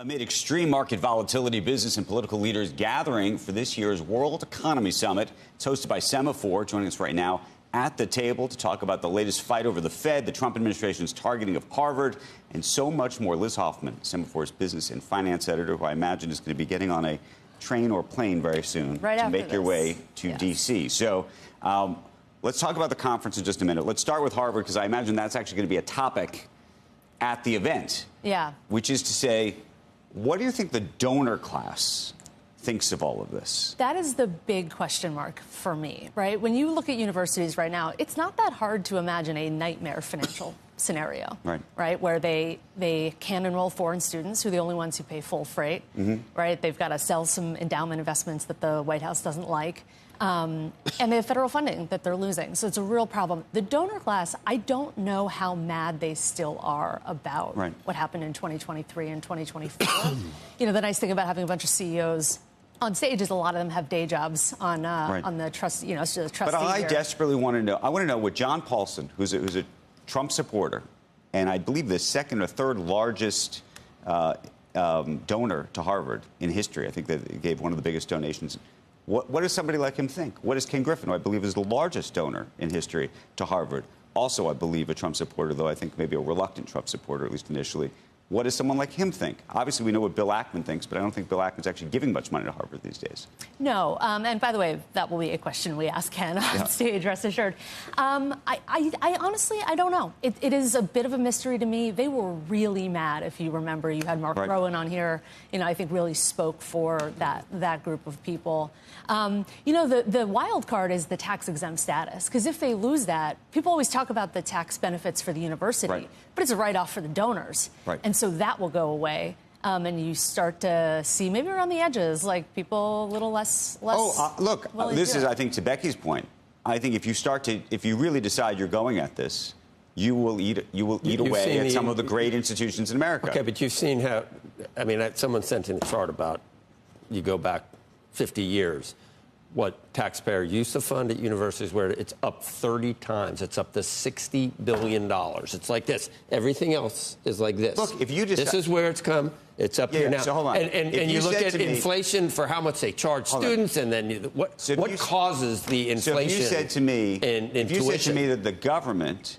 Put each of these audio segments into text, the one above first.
Amid extreme market volatility, business and political leaders gathering for this year's World Economy Summit. It's hosted by Semafor, joining us right now at the table to talk about the latest fight over the Fed, the Trump administration's targeting of Harvard, and so much more. Liz Hoffman, Semafor's business and finance editor, who I imagine is going to be getting on a train or plane very soon to make your way to D.C. So let's talk about the conference in just a minute. Let's start with Harvard, because I imagine that's actually going to be a topic at the event. Yeah. Which is to say, what do you think the donor class thinks of all of this? That is the big question mark for me, right? When you look at universities right now, it's not that hard to imagine a nightmare financial scenario, right? Where they can enroll foreign students who are the only ones who pay full freight, right? They've got to sell some endowment investments that the White House doesn't like. And they have federal funding that they're losing. So it's a real problem. The donor class, I don't know how mad they still are about what happened in 2023 and 2024. You know, the nice thing about having a bunch of CEOs on stage is a lot of them have day jobs on the trust, you know, so the trustee. But I desperately want to know. I want to know what John Paulson, who's a Trump supporter, and I believe the second or third largest donor to Harvard in history. I think that gave one of the biggest donations. What does somebody like him think? What does Ken Griffin, who I believe is the largest donor in history to Harvard, also, I believe, a Trump supporter, though I think maybe a reluctant Trump supporter, at least initially. What does someone like him think? Obviously, we know what Bill Ackman thinks, but I don't think Bill Ackman's actually giving much money to Harvard these days. No. And by the way, that will be a question we ask Ken on stage, rest assured. I honestly, I don't know. It is a bit of a mystery to me. They were really mad, if you remember. You had Mark Rowan on here, you know, I think really spoke for that group of people. You know, the wild card is the tax-exempt status, because if they lose that, people always talk about the tax benefits for the university, but it's a write-off for the donors. And so that will go away. And you start to see maybe around the edges, like people a little less. Look, this is, I think, to Becky's point. I think if you really decide you're going at this, you will eat away at some of the great institutions in America. Okay, but you've seen how, I mean, someone sent in a chart about, you go back 50 years, what taxpayer used to fund at universities, where it's up 30 times. It's up to $60 billion. It's like this. Everything else is like this. Look, if you just... This is where it's come. It's up here now. So hold on. And you look at inflation for how much they charge students, and then what causes the inflation? So if you said to me, if you said to me that the government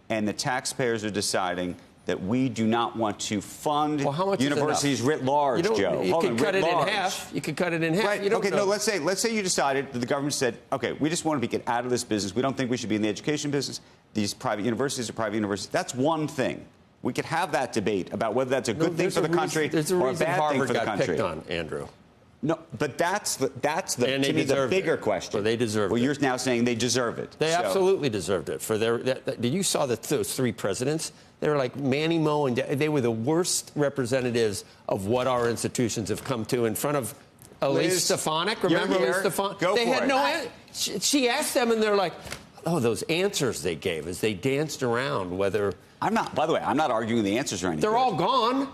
and the taxpayers are deciding that we do not want to fund universities writ large, Joe. You could cut it in half. You could cut it in half. Right. Okay, no, let's say you decided that the government said, okay, we just want to get out of this business. We don't think we should be in the education business. These private universities are private universities. That's one thing. We could have that debate about whether that's a good thing for the country or a bad thing for the country. Harvard got picked on, Andrew. No, but that's to me the bigger question. Well, they deserve it. Well, you're now saying they deserve it. They absolutely deserved it. For you saw those three presidents? They were like Manny Moe, and they were the worst representatives of what our institutions have come to in front of Elise Stefanik. Remember Elise Stefanik? They had no answer. She asked them, and they're like, oh, those answers they gave as they danced around whether... By the way, I'm not arguing the answers or anything. They're all gone.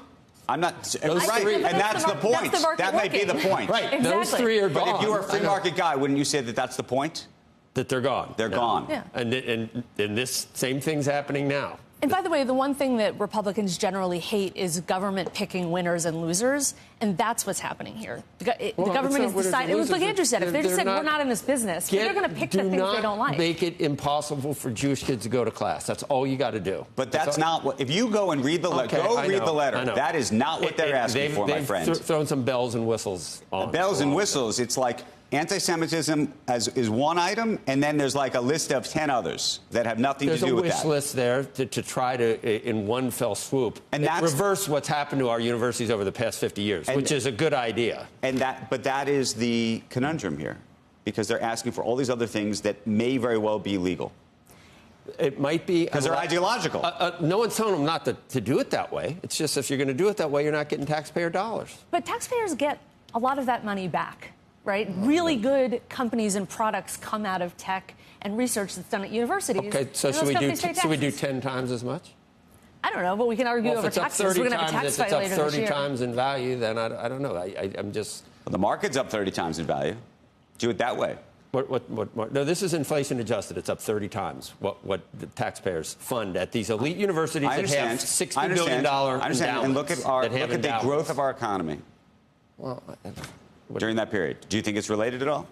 I'm not and that's the point. That might be the point. Right. Exactly. Those three are gone. But if you were a free market guy, wouldn't you say that that's the point? That they're gone. They're gone. Yeah. And this same thing's happening now. And by the way, the one thing that Republicans generally hate is government picking winners and losers, and that's what's happening here. The government is deciding. It was like Andrew said. If they just said we're not in this business, they're going to pick the things they don't like. Make it impossible for Jewish kids to go to class. That's all you got to do. But that's not what. If you go and read the letter, read the letter. That is not what they're asking for, my friend. They've thrown some bells and whistles on. Bells and whistles. It's like anti-Semitism is one item, and then there's like a list of 10 others that have nothing to do with that. There's a wish list there to try to, in one fell swoop, reverse what's happened to our universities over the past 50 years, which is a good idea. But that is the conundrum here, because they're asking for all these other things that may very well be legal. It might be because they're ideological. No one's telling them not to do it that way. It's just if you're going to do it that way, you're not getting taxpayer dollars. But taxpayers get a lot of that money back. Right? Really good companies and products come out of tech and research that's done at universities. Okay, so should we do 10 times as much? I don't know, but we can argue over taxes. We're going to have a tax fight later this year. If it's up 30 times in value, then I don't know. I'm just... Well, the market's up 30 times in value. Do it that way. No, this is inflation adjusted. It's up 30 times what the taxpayers fund at these elite universities that have $60 billion endowments. And look at the growth of our economy during that period. Do you think it's related at all?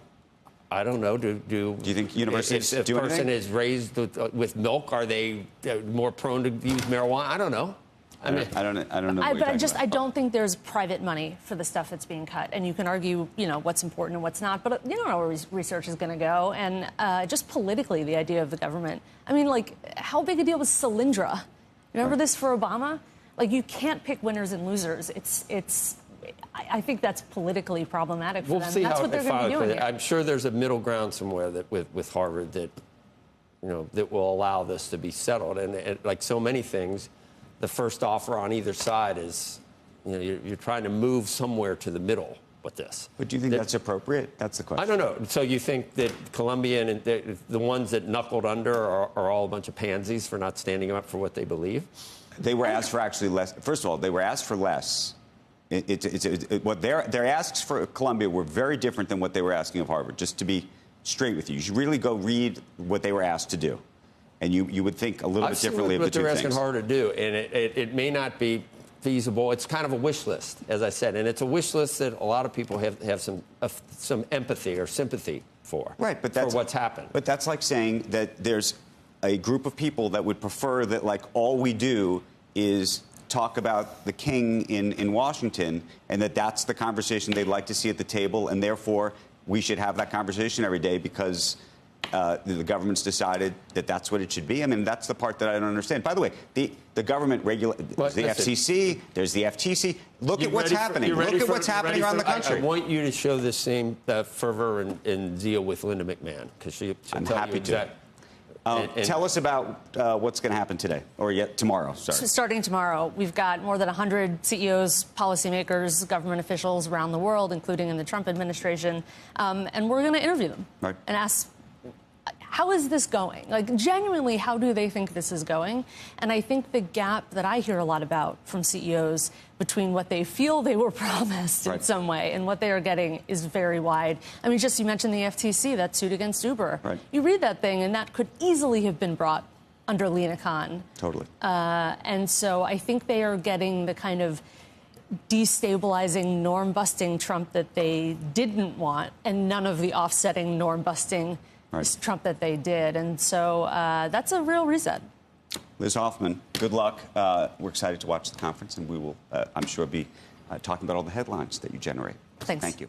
I don't know. Do you think universities if do a person anything? is raised with milk, are they more prone to use marijuana? I don't know. I don't know. I don't think there's private money for the stuff that's being cut. And you can argue, what's important and what's not. But you don't know where research is going to go. And just politically, the idea of the government. I mean, like, how big a deal was Solyndra? Remember this for Obama? Like, you can't pick winners and losers. I think that's politically problematic for them. That's what they're going to be doing here. I'm sure there's a middle ground somewhere that with Harvard that, that will allow this to be settled. And like so many things, the first offer on either side is, you're trying to move somewhere to the middle with this. But do you think that's appropriate? That's the question. I don't know. So you think that Columbia and the ones that knuckled under are all a bunch of pansies for not standing up for what they believe? They were asked for actually less. First of all, they were asked for less. What their asks for Columbia were very different than what they were asking of Harvard. Just to be straight with you, you should really go read what they were asked to do. And you would think a little bit differently of the two things. What they're asking Harvard to do, and it may not be feasible. It's kind of a wish list, as I said, and it's a wish list that a lot of people have some empathy or sympathy for. Right, but for what's happened. But that's like saying that there's a group of people that would prefer that, like, all we do is talk about the king in Washington, and that's the conversation they'd like to see at the table, and therefore we should have that conversation every day because the government's decided that that's what it should be. I mean, that's the part that I don't understand. By the way, the government regulates the FCC. There's the FTC. Look at what's happening. Look at what's happening around the country. I want you to show the same fervor and zeal with Linda McMahon, because she'll I'm tell happy you to. Tell us about what's going to happen today, or tomorrow. Sorry. So starting tomorrow, we've got more than 100 CEOs, policymakers, government officials around the world, including in the Trump administration, and we're going to interview them and ask, how is this going? Like, genuinely, how do they think this is going? And I think the gap that I hear a lot about from CEOs between what they feel they were promised in some way and what they are getting is very wide. I mean, you mentioned the FTC, that suit against Uber. Right. You read that thing, and that could easily have been brought under Lena Khan. Totally. And so I think they are getting the kind of destabilizing, norm-busting Trump that they didn't want, and none of the offsetting, norm-busting Trump that they did. And so that's a real reset. Liz Hoffman, good luck. We're excited to watch the conference, and we will, I'm sure, be talking about all the headlines that you generate. Thanks. Thank you.